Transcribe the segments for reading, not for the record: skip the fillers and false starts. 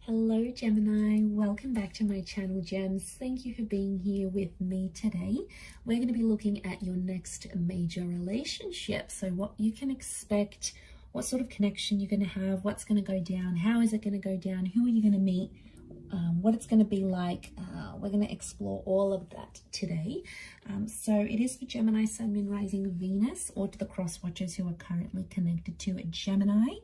Hello Gemini, welcome back to my channel Gems. Thank you for being here with me today. We're going to be looking at your next major relationship. So what you can expect, what sort of connection you're going to have, what's going to go down, how is it going to go down, who are you going to meet, what it's going to be like. We're going to explore all of that today. So it is for Gemini, Sun, Moon, Rising, Venus, or to the cross watchers who are currently connected to a Gemini.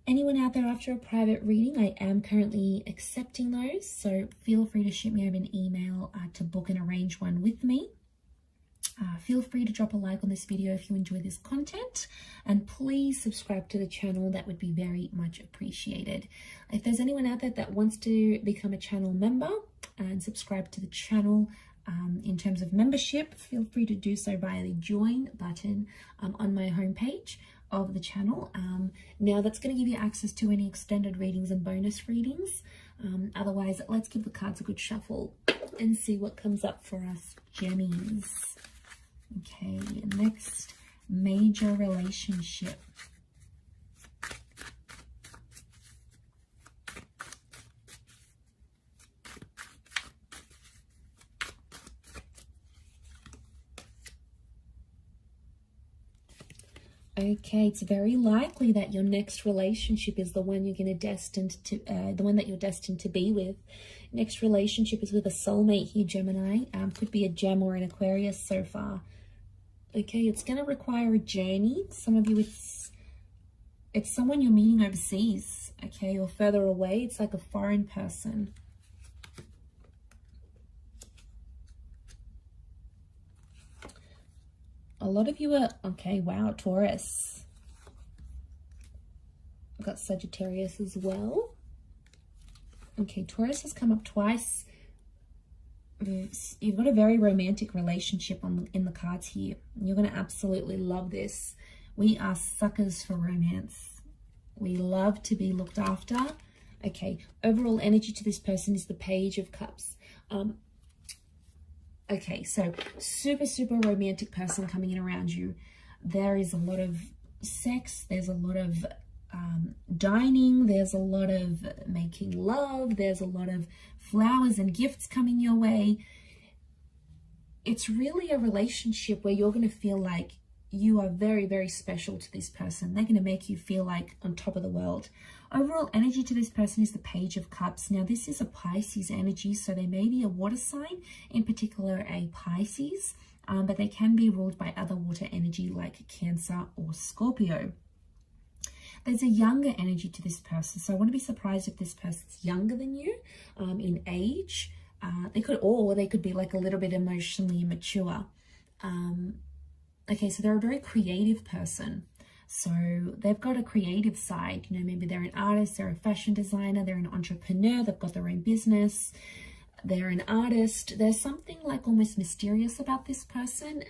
Anyone out there after a private reading, I am currently accepting those, so feel free to shoot me over an email to book and arrange one with me. Feel free to drop a like on this video if you enjoy this content, and please subscribe to the channel. That would be very much appreciated. If there's anyone out there that wants to become a channel member and subscribe to the channel in terms of membership, feel free to do so via the join button on my homepage of the channel. Now that's going to give you access to any extended readings and bonus readings. Otherwise, let's give the cards a good shuffle and see what comes up for us Gemmies. Okay, next major relationship. Okay, it's very likely that your next relationship is the one you're going to that you're destined to be with. Next relationship is with a soulmate here, Gemini. Could be a Gem or an Aquarius so far. Okay, it's going to require a journey. Some of you, it's someone you're meeting overseas, okay, or further away. It's like a foreign person. A lot of you are, okay, wow, Taurus. I've got Sagittarius as well. Okay, Taurus has come up twice. You've got a very romantic relationship in the cards here. You're going to absolutely love this. We are suckers for romance. We love to be looked after. Okay, overall energy to this person is the Page of Cups. Okay, so super romantic person coming in around you. There is a lot of sex. There's a lot of dining. There's a lot of making love. There's a lot of flowers and gifts coming your way. It's really a relationship where you're going to feel like you are very special to this person. They're going to make you feel like on top of the world. Overall energy to this person is the Page of Cups. Now, this is a Pisces energy, so they may be a water sign, in particular a Pisces, but they can be ruled by other water energy like Cancer or Scorpio. There's a younger energy to this person, so I want to be surprised if this person's younger than you in age. They could be like a little bit emotionally immature. Okay, so they're a very creative person. So they've got a creative side, you know, maybe they're an artist, they're a fashion designer, they're an entrepreneur, they've got their own business, they're an artist. There's something like almost mysterious about this person,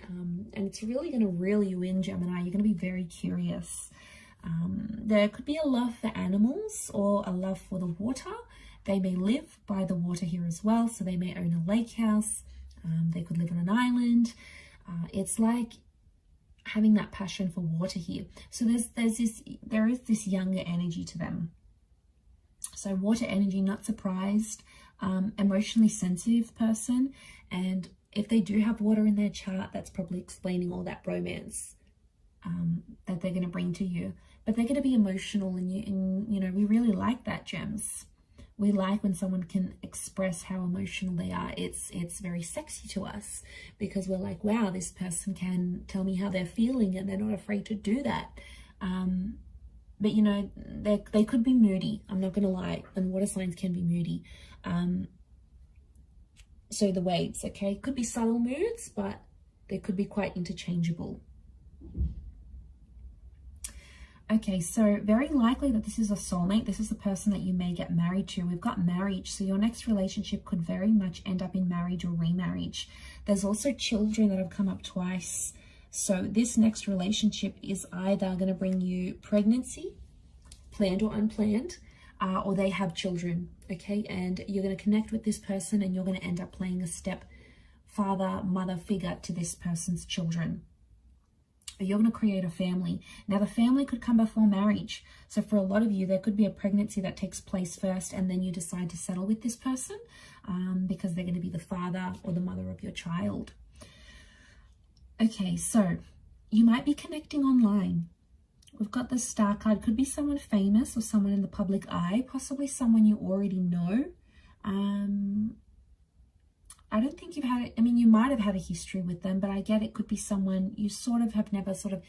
and it's really going to reel you in, Gemini. You're going to be very curious. There could be a love for animals or a love for the water. They may live by the water here as well, so they may own a lake house. They could live on an island. It's like having that passion for water here. So there is this younger energy to them. So water energy, not surprised, emotionally sensitive person. And if they do have water in their chart, that's probably explaining all that romance that they're going to bring to you. But they're going to be emotional, and you know, we really like that, Gems. We like when someone can express how emotional they are. It's very sexy to us because we're like, wow, this person can tell me how they're feeling and they're not afraid to do that. But, you know, they could be moody. I'm not going to lie. And water signs can be moody. So the waves, okay, could be subtle moods, but they could be quite interchangeable. Okay, so very likely that this is a soulmate. This is the person that you may get married to. We've got marriage, so your next relationship could very much end up in marriage or remarriage. There's also children that have come up twice. So this next relationship is either going to bring you pregnancy, planned or unplanned, or they have children, okay? And you're going to connect with this person and you're going to end up playing a step father, mother figure to this person's children. you're going to create a family. Now, the family could come before marriage. So for a lot of you, there could be a pregnancy that takes place first, and then you decide to settle with this person because they're going to be the father or the mother of your child. Okay, so you might be connecting online. We've got the Star card. Could be someone famous or someone in the public eye, possibly someone you already know. I don't think you've had it. I mean, you might have had a history with them, but I get it could be someone you sort of have never sort of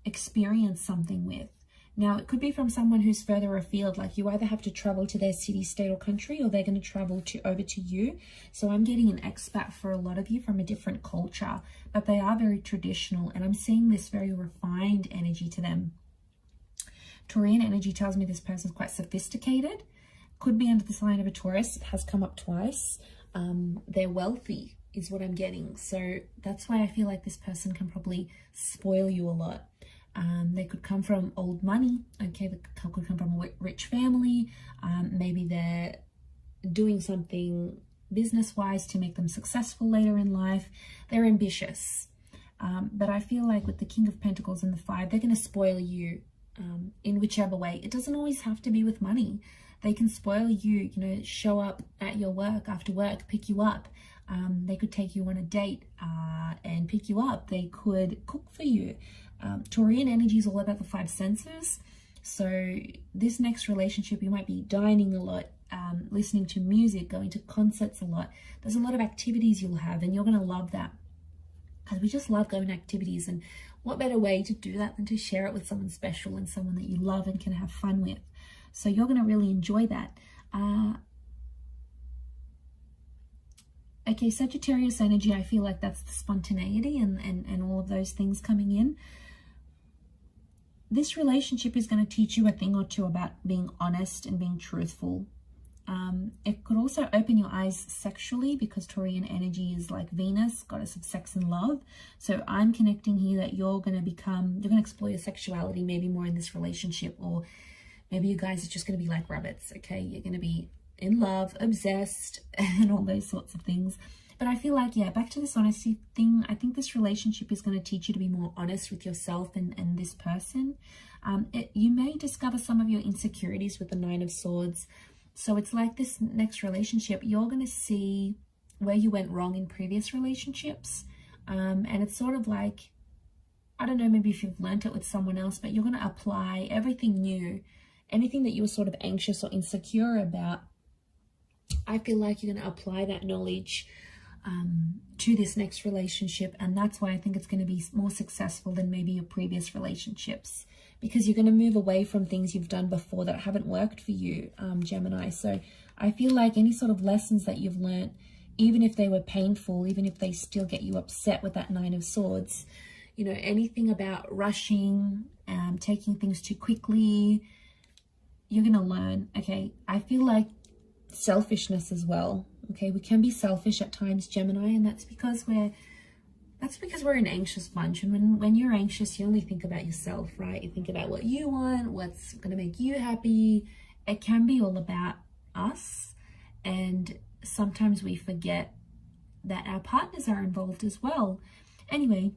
experienced something with. Now, it could be from someone who's further afield, like you either have to travel to their city, state, or country, or they're going to travel over to you. So I'm getting an expat for a lot of you from a different culture, but they are very traditional, and I'm seeing this very refined energy to them. Taurian energy tells me this person's quite sophisticated. Could be under the sign of a Taurus. It has come up twice. They're wealthy is what I'm getting. So that's why I feel like this person can probably spoil you a lot. They could come from old money. Okay, they could come from a rich family. Maybe they're doing something business-wise to make them successful later in life. They're ambitious. But I feel like with the King of Pentacles and the 5, they're going to spoil you in whichever way. It doesn't always have to be with money. They can spoil you, you know, show up at your work after work, pick you up. They could take you on a date and pick you up. They could cook for you. Taurian energy is all about the 5 senses. So this next relationship, you might be dining a lot, listening to music, going to concerts a lot. There's a lot of activities you'll have, and you're going to love that. Because we just love going to activities, and what better way to do that than to share it with someone special and someone that you love and can have fun with. So you're going to really enjoy that. Okay, Sagittarius energy, I feel like that's the spontaneity and all of those things coming in. This relationship is going to teach you a thing or two about being honest and being truthful. It could also open your eyes sexually, because Taurian energy is like Venus, goddess of sex and love. So I'm connecting here that you're going to explore your sexuality maybe more in this relationship, or maybe you guys are just going to be like rabbits, okay? You're going to be in love, obsessed, and all those sorts of things. But I feel like, yeah, back to this honesty thing, I think this relationship is going to teach you to be more honest with yourself and this person. You may discover some of your insecurities with the 9 of Swords. So it's like this next relationship, you're going to see where you went wrong in previous relationships. And it's sort of like, I don't know, maybe if you've learned it with someone else, but you're going to apply everything new. Anything that you were sort of anxious or insecure about, I feel like you're going to apply that knowledge to this next relationship. And that's why I think it's going to be more successful than maybe your previous relationships, because you're going to move away from things you've done before that haven't worked for you, Gemini. So I feel like any sort of lessons that you've learned, even if they were painful, even if they still get you upset with that 9 of Swords, you know, anything about rushing, taking things too quickly, you're going to learn. Okay, I feel like selfishness as well. Okay, we can be selfish at times, Gemini, and that's because we're an anxious bunch. And when you're anxious, you only think about yourself, right? You think about what you want, what's going to make you happy. It can be all about us, and sometimes we forget that our partners are involved as well. Anyway,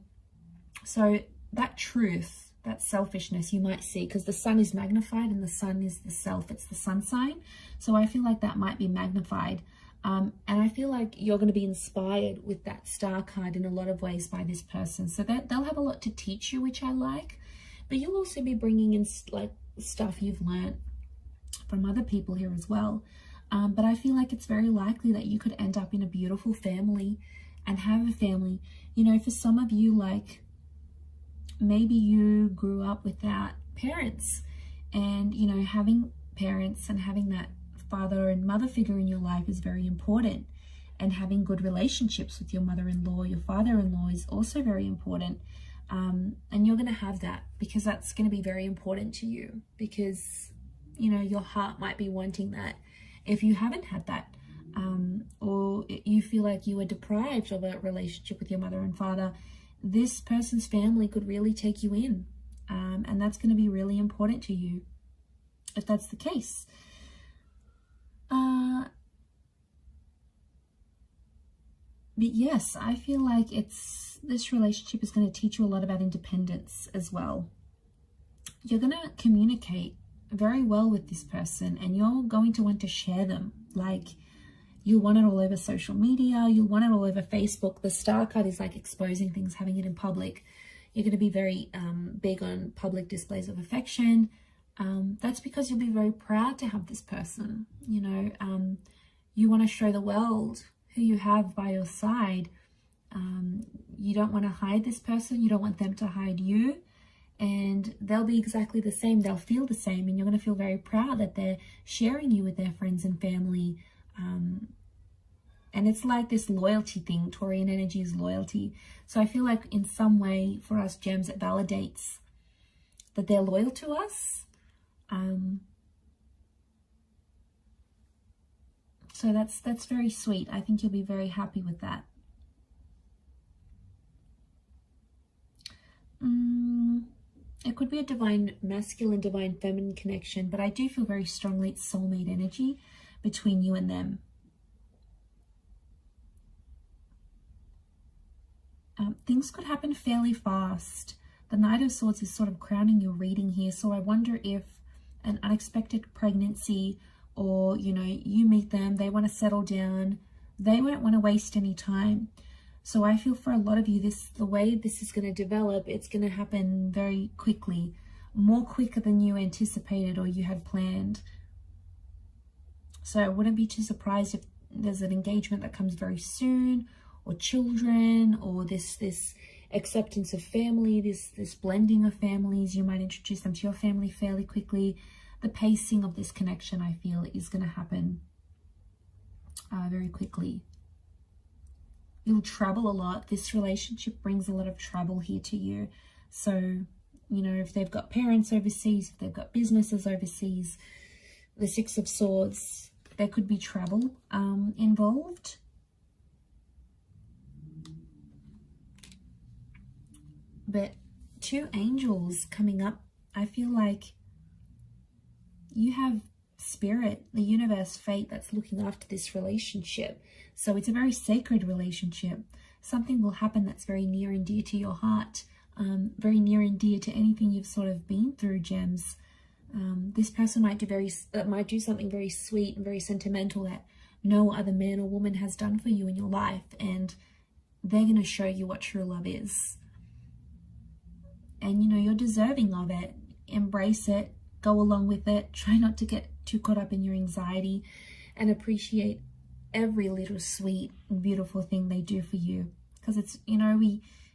so that truth, that selfishness you might see, because the sun is magnified and the sun is the self, it's the sun sign. So I feel like that might be magnified. And I feel like you're going to be inspired with that Star card in a lot of ways by this person. So that they'll have a lot to teach you, which I like. But you'll also be bringing in like stuff you've learned from other people here as well. But I feel like it's very likely that you could end up in a beautiful family and have a family. You know, for some of you, like, maybe you grew up without parents, and, you know, having parents and having that father and mother figure in your life is very important, and having good relationships with your mother-in-law, your father-in-law is also very important. And you're going to have that, because that's going to be very important to you, because, you know, your heart might be wanting that if you haven't had that, or you feel like you were deprived of a relationship with your mother and father. This person's family could really take you in, and that's going to be really important to you if that's the case. But yes, I feel like this relationship is going to teach you a lot about independence as well. You're going to communicate very well with this person, and you're going to want to share them. Like, you'll want it all over social media, you'll want it all over Facebook. The Star card is like exposing things, having it in public. You're going to be very big on public displays of affection. That's because you'll be very proud to have this person. You know, you want to show the world who you have by your side. You don't want to hide this person. You don't want them to hide you. And they'll be exactly the same. They'll feel the same. And you're going to feel very proud that they're sharing you with their friends and family. And it's like this loyalty thing. Taurian energy is loyalty. So I feel like in some way for us gems, it validates that they're loyal to us. So that's very sweet. I think you'll be very happy with that. It could be a divine masculine, divine feminine connection, but I do feel very strongly it's soulmate energy between you and them. Things could happen fairly fast. The Knight of Swords is sort of crowning your reading here, so I wonder if an unexpected pregnancy, or, you know, you meet them, they want to settle down, they won't want to waste any time. So I feel for a lot of you, the way this is going to develop, it's going to happen very quickly, more quicker than you anticipated or you had planned. So I wouldn't be too surprised if there's an engagement that comes very soon, or children, or this acceptance of family, this blending of families. You might introduce them to your family fairly quickly. The pacing of this connection, I feel, is going to happen very quickly. You'll travel a lot. This relationship brings a lot of travel here to you. So, you know, if they've got parents overseas, if they've got businesses overseas, the Six of Swords, there could be travel involved. But two angels coming up, I feel like you have spirit, the universe, fate that's looking after this relationship. So it's a very sacred relationship. Something will happen that's very near and dear to your heart, very near and dear to anything you've sort of been through, gems. This person might do something very sweet and very sentimental that no other man or woman has done for you in your life, and they're going to show you what true love is. And, you know, you're deserving of it. Embrace it. Go along with it. Try not to get too caught up in your anxiety, and appreciate every little sweet and beautiful thing they do for you. Because it's, you know,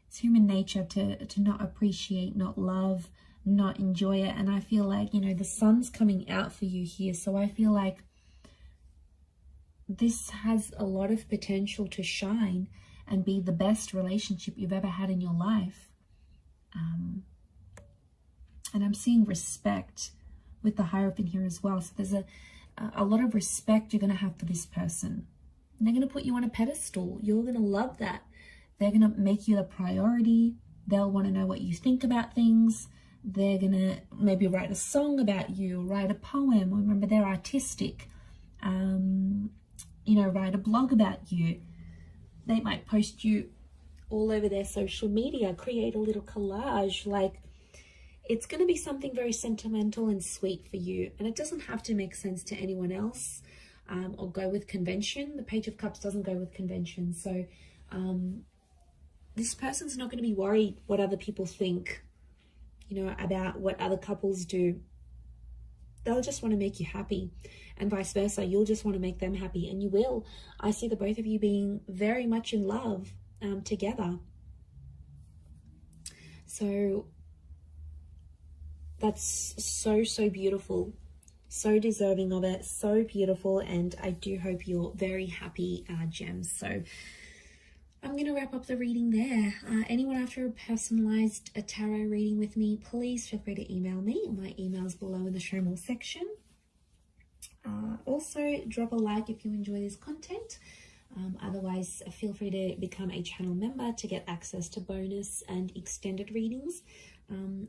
it's human nature to not appreciate, not love, not enjoy it. And I feel like, you know, the sun's coming out for you here. So I feel like this has a lot of potential to shine and be the best relationship you've ever had in your life. And I'm seeing respect with the Hierophant here as well. So there's a lot of respect you're going to have for this person. And they're going to put you on a pedestal. You're going to love that. They're going to make you the priority. They'll want to know what you think about things. They're going to maybe write a song about you, write a poem. Remember, they're artistic. You know, write a blog about you. They might post you all over their social media, create a little collage. Like, it's going to be something very sentimental and sweet for you. And it doesn't have to make sense to anyone else or go with convention. The Page of Cups doesn't go with convention. So this person's not going to be worried what other people think, you know, about what other couples do. They'll just want to make you happy, and vice versa. You'll just want to make them happy, and you will. I see the both of you being very much in love together. So that's so beautiful, so deserving of it, so beautiful. And I do hope you're very happy, gems. So I'm going to wrap up the reading there. Anyone after a personalized tarot reading with me, please feel free to email me. My email's below in the show more section. Also, drop a like if you enjoy this content. Otherwise, feel free to become a channel member to get access to bonus and extended readings.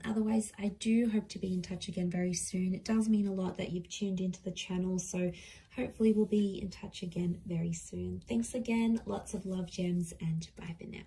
Otherwise, I do hope to be in touch again very soon. It does mean a lot that you've tuned into the channel, so hopefully we'll be in touch again very soon. Thanks again, lots of love, gems, and bye for now.